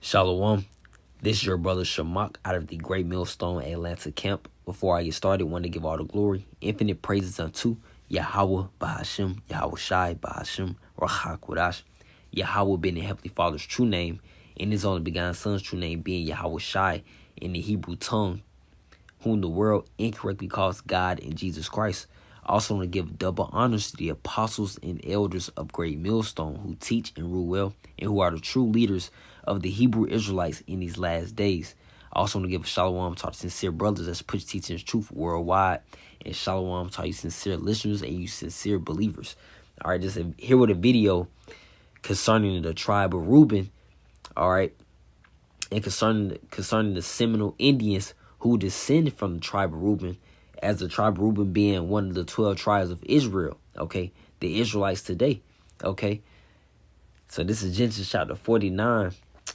Shalom. This is your brother Shamak out of the Great Millstone Atlanta camp. Before I get started, I want to give all the glory, infinite praises unto Yahweh Bahashim, Yahweh Shai Bahashim, Rahakwadash. Yahweh being the Heavenly Father's true name, and His only begotten Son's true name being Yahweh Shai in the Hebrew tongue, whom the world incorrectly calls God and Jesus Christ. I also want to give double honors to the apostles and elders of Great Millstone who teach and rule well and who are the true leaders of the Hebrew Israelites in these last days. I also want to give a shalom to our sincere brothers that's preaching teaching truth worldwide, and shalom to you sincere listeners and you sincere believers. All right, just here with a video concerning the tribe of Reuben. All right, and concerning the Seminole Indians who descended from the tribe of Reuben, as the tribe of Reuben being one of the 12 tribes of Israel. Okay, the Israelites today. Okay, so this is Genesis chapter 49,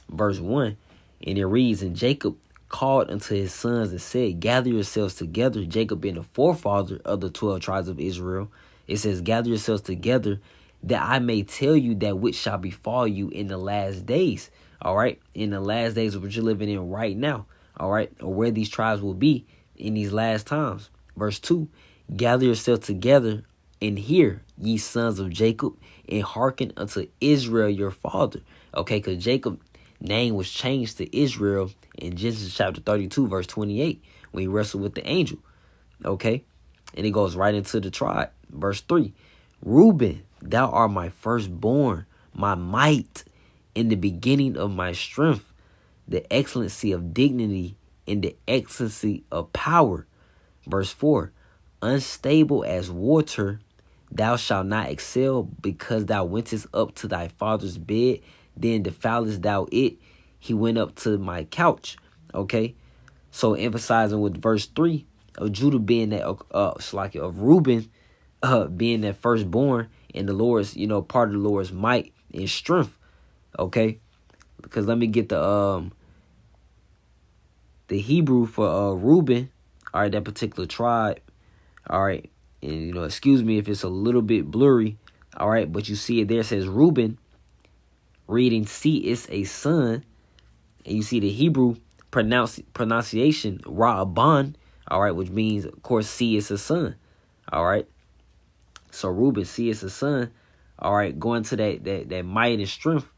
verse 1, and it reads, "And Jacob called unto his sons and said, Gather yourselves together." Jacob being the forefather of the 12 tribes of Israel. It says, "Gather yourselves together, that I may tell you that which shall befall you in the last days." All right, in the last days of what you're living in right now. All right, or where these tribes will be in these last times. Verse 2, "Gather yourselves together and hear, ye sons of Jacob, and hearken unto Israel your father." Okay, because Jacob's name was changed to Israel in Genesis chapter 32, verse 28, when he wrestled with the angel. Okay, and it goes right into the tribe. Verse 3, "Reuben, thou art my firstborn, my might, in the beginning of my strength, the excellency of dignity, and the excellency of power." Verse 4, "Unstable as water, thou shalt not excel, because thou wentest up to thy father's bed, then defilest thou it. He went up to my couch." Okay, so emphasizing with verse 3 of Judah being that of Reuben being that firstborn, and the Lord's, part of the Lord's might and strength. Okay, because let me get the Hebrew for Reuben. All right, that particular tribe. All right, and excuse me if it's a little bit blurry. All right, but you see it there. It says Reuben. Reading, "See, it's a son," and you see the Hebrew pronunciation Ra'aban. All right, which means, of course, "see, it's a son." All right, so Reuben, "see, it's a son." All right, going to that might and strength.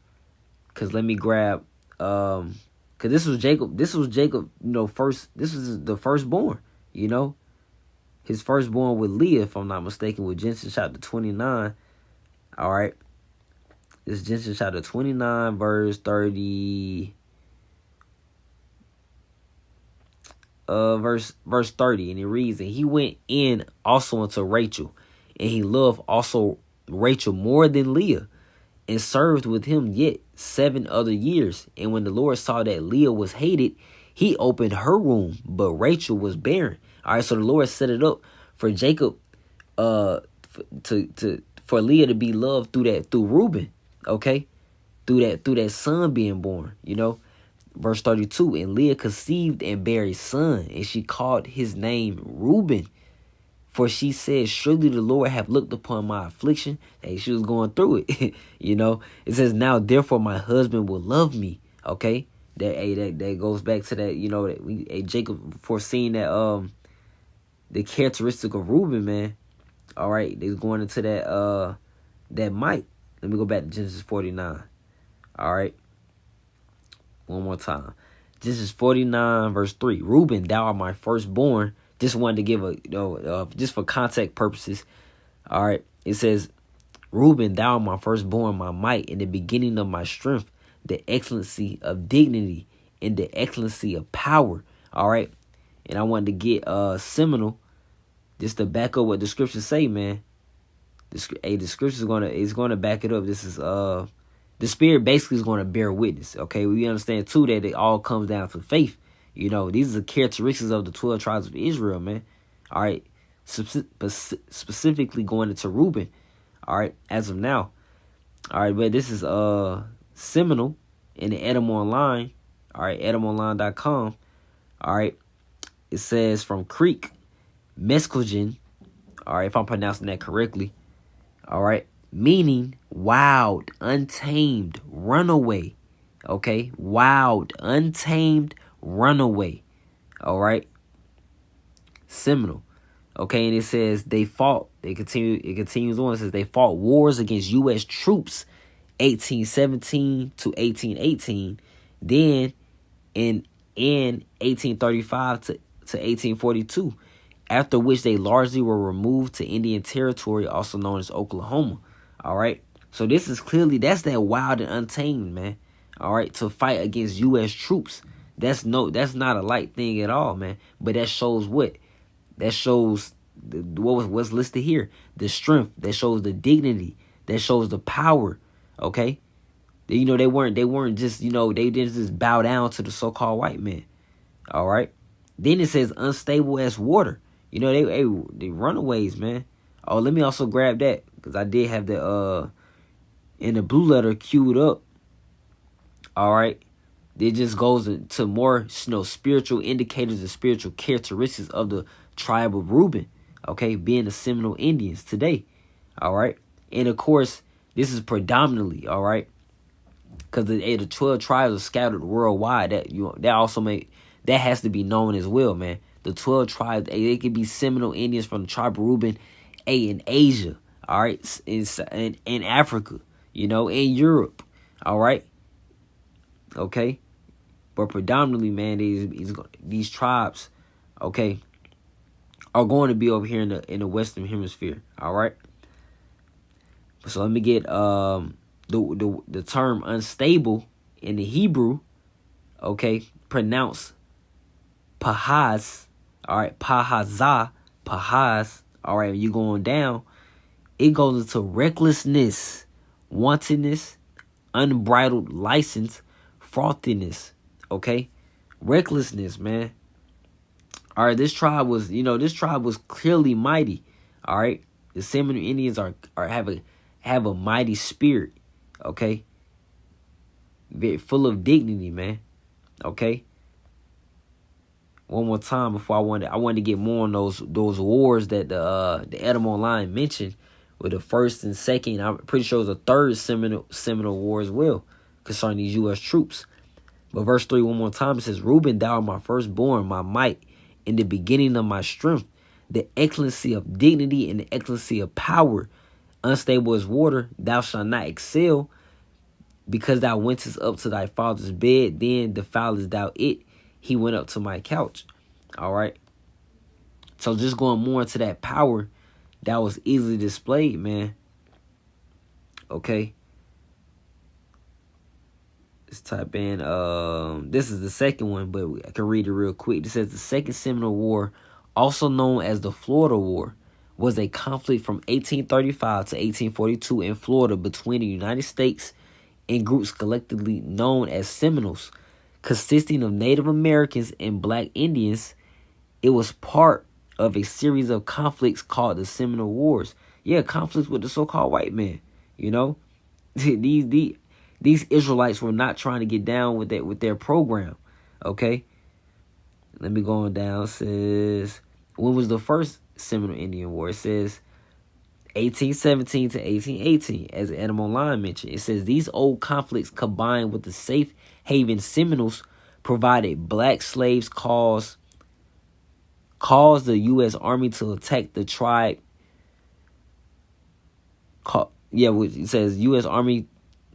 Cause let me grab cause this was Jacob. First. This was the firstborn. His firstborn with Leah, if I'm not mistaken, with Genesis chapter 29. All right, this is Genesis chapter 29, verse 30. Verse 30, and it reads, "And he went in also unto Rachel, and he loved also Rachel more than Leah, and served with him yet 7 other years. And when the Lord saw that Leah was hated, he opened her womb, but Rachel was barren." All right, so the Lord set it up for Jacob, for Leah to be loved through Reuben. Okay, through that son being born. Verse 32, "And Leah conceived and bare a son, and she called his name Reuben. For she said, Surely the Lord have looked upon my affliction." Hey, she was going through it. It says, "Now therefore my husband will love me." Okay, that goes back to that. Jacob foreseeing that the characteristic of Reuben, man. All right, they're going into that might. Let me go back to Genesis 49. All right, one more time. Genesis 49, verse 3. "Reuben, thou art my firstborn." Just wanted to give just for context purposes. All right, it says, "Reuben, thou art my firstborn, my might, in the beginning of my strength, the excellency of dignity, and the excellency of power." All right, and I wanted to get Seminole just to back up what the scriptures say, man. The scripture is gonna back it up. This is the Spirit basically is going to bear witness. Okay, we understand too that it all comes down to faith. These are the characteristics of the 12 tribes of Israel, man. All right, specifically going into Reuben. All right, as of now. All right, but this is Seminole in the Edom Online. All right, edomonline.com. All right, it says from Creek, Mescalgin. All right, if I'm pronouncing that correctly. All right, meaning wild, untamed, runaway, Okay, wild, untamed runaway. All right, Seminole. Okay, and it says they fought. They continue. It continues on. It says they fought wars against U.S. troops, 1817 to 1818. Then in 1835 to 1842. After which they largely were removed to Indian Territory, also known as Oklahoma. All right. So this is clearly, that's that wild and untamed, man. All right, to fight against U.S. troops. That's not a light thing at all, man. But that shows what? That shows what's listed here. The strength. That shows the dignity. That shows the power. Okay. You know, they weren't just, you know, they didn't just bow down to the so-called white man. All right. Then it says unstable as water. You know, they runaways, man. Oh, let me also grab that because I did have the in the blue letter queued up. All right. It just goes into more, you know, spiritual indicators and spiritual characteristics of the tribe of Reuben. Okay, being the Seminole Indians today. All right. And of course, this is predominantly, all right, because the 12 tribes are scattered worldwide. That has to be known as well, man. The 12 tribes, they could be Seminole Indians from the tribe of Reuben, in Asia, all right, in Africa, you know, in Europe, all right, okay. But predominantly, man, these tribes, okay, are going to be over here in the Western Hemisphere, all right. So let me get the term unstable in the Hebrew, okay, pronounced Pahaz, all right, Pahazah, Pahaz, all right, you going down, it goes into recklessness, wantonness, unbridled license, frothiness, okay, recklessness, man. All right, this tribe was clearly mighty, all right. The Seminole Indians have a mighty spirit, okay, very full of dignity, man, okay. One more time before I wanted to get more on those wars that the Seminole line mentioned, with the first and second. I'm pretty sure it was the third Seminole War as well, concerning these U.S. troops. But verse 3 one more time, it says, Reuben, thou art my firstborn, my might, in the beginning of my strength, the excellency of dignity and the excellency of power. Unstable as water, thou shalt not excel, because thou wentest up to thy father's bed, then defilest thou it. He went up to my couch. All right. So just going more into that power that was easily displayed, man. Okay. Let's type in, this is the second one, but I can read it real quick. It says the Second Seminole War, also known as the Florida War, was a conflict from 1835 to 1842 in Florida between the United States and groups collectively known as Seminoles, consisting of Native Americans and Black Indians. It was part of a series of conflicts called the Seminole Wars. Yeah, conflicts with the so-called white man. You know, these Israelites were not trying to get down with their program. Okay, let me go on down. It says, when was the first Seminole Indian War? It says 1817 to 1818, as Animal Line mentioned. It says these old conflicts combined with the safe haven Seminoles provided black slaves caused the U.S. Army to attack the tribe. It says U.S. Army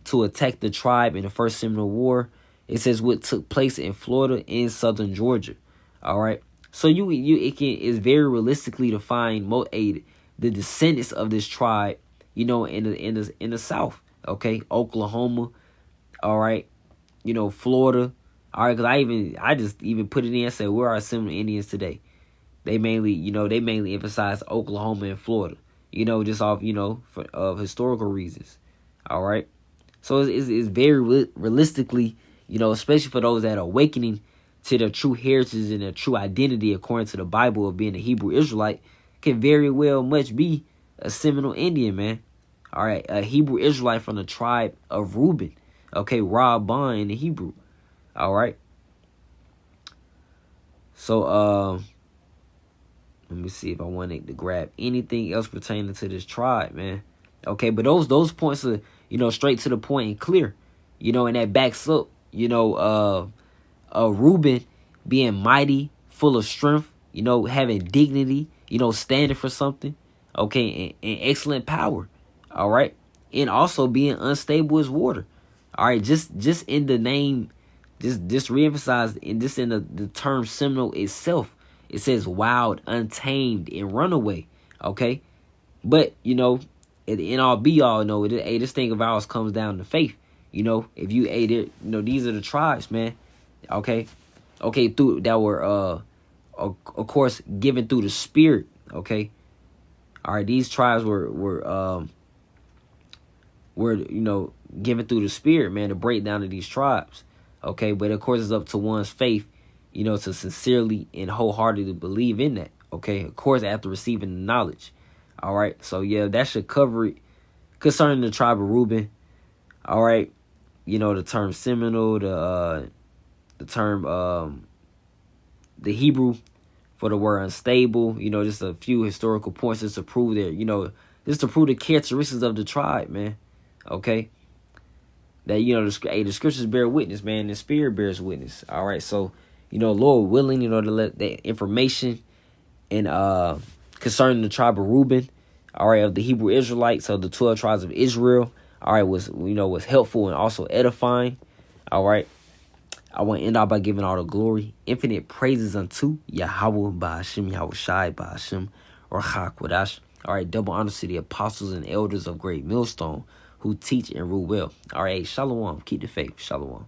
to attack the tribe in the First Seminole War. It says what took place in Florida and southern Georgia. All right, so it's very realistically to find the descendants of this tribe, you know, in the South. Okay, Oklahoma. All right, you know, Florida. All right, because I just even put it in and said, where are Seminole Indians today? They mainly emphasize Oklahoma and Florida, you know, just off, you know, of historical reasons. All right. So it's very realistically, you know, especially for those that are awakening to their true heritage and their true identity according to the Bible of being a Hebrew Israelite, can very well much be a Seminole Indian, man. All right, a Hebrew Israelite from the tribe of Reuben. Okay, Reuben in the Hebrew. All right. So let me see if I wanted to grab anything else pertaining to this tribe, man. Okay, but those points are, you know, straight to the point and clear, you know, and that backs up, you know, Reuben being mighty, full of strength, you know, having dignity, you know, standing for something, okay, and excellent power, all right, and also being unstable as water, all right, just in the name, just reemphasize in this in the term Seminole itself, it says wild, untamed, and runaway, okay, but you know, at the end all be all, you know, hey, this thing of ours comes down to faith, you know, if you ate it, you know, these are the tribes, man, okay, through that were of course given through the spirit, okay, all right, these tribes were you know, given through the spirit, man, to break down to these tribes, okay, but of course it's up to one's faith, you know, to sincerely and wholeheartedly believe in that, okay, of course after receiving the knowledge, all right, so yeah, that should cover it concerning the tribe of Reuben, all right, you know, the term Seminole, the term the Hebrew for the word unstable, you know, just a few historical points just to prove that, you know, just to prove the characteristics of the tribe, man. Okay. That, you know, the scriptures bear witness, man. The spirit bears witness. All right. So, you know, Lord willing, you know, to let that information and concerning the tribe of Reuben, all right, of the Hebrew Israelites, of the 12 tribes of Israel, all right, was, you know, was helpful and also edifying. All right. I want to end out by giving all the glory, infinite praises unto Yahweh Ba'ashem, Yahweh Shai Ba'ashem, Rachak Wadash. All right, double honors to the apostles and elders of Great Millstone who teach and rule well. All right, shalom. Keep the faith. Shalom.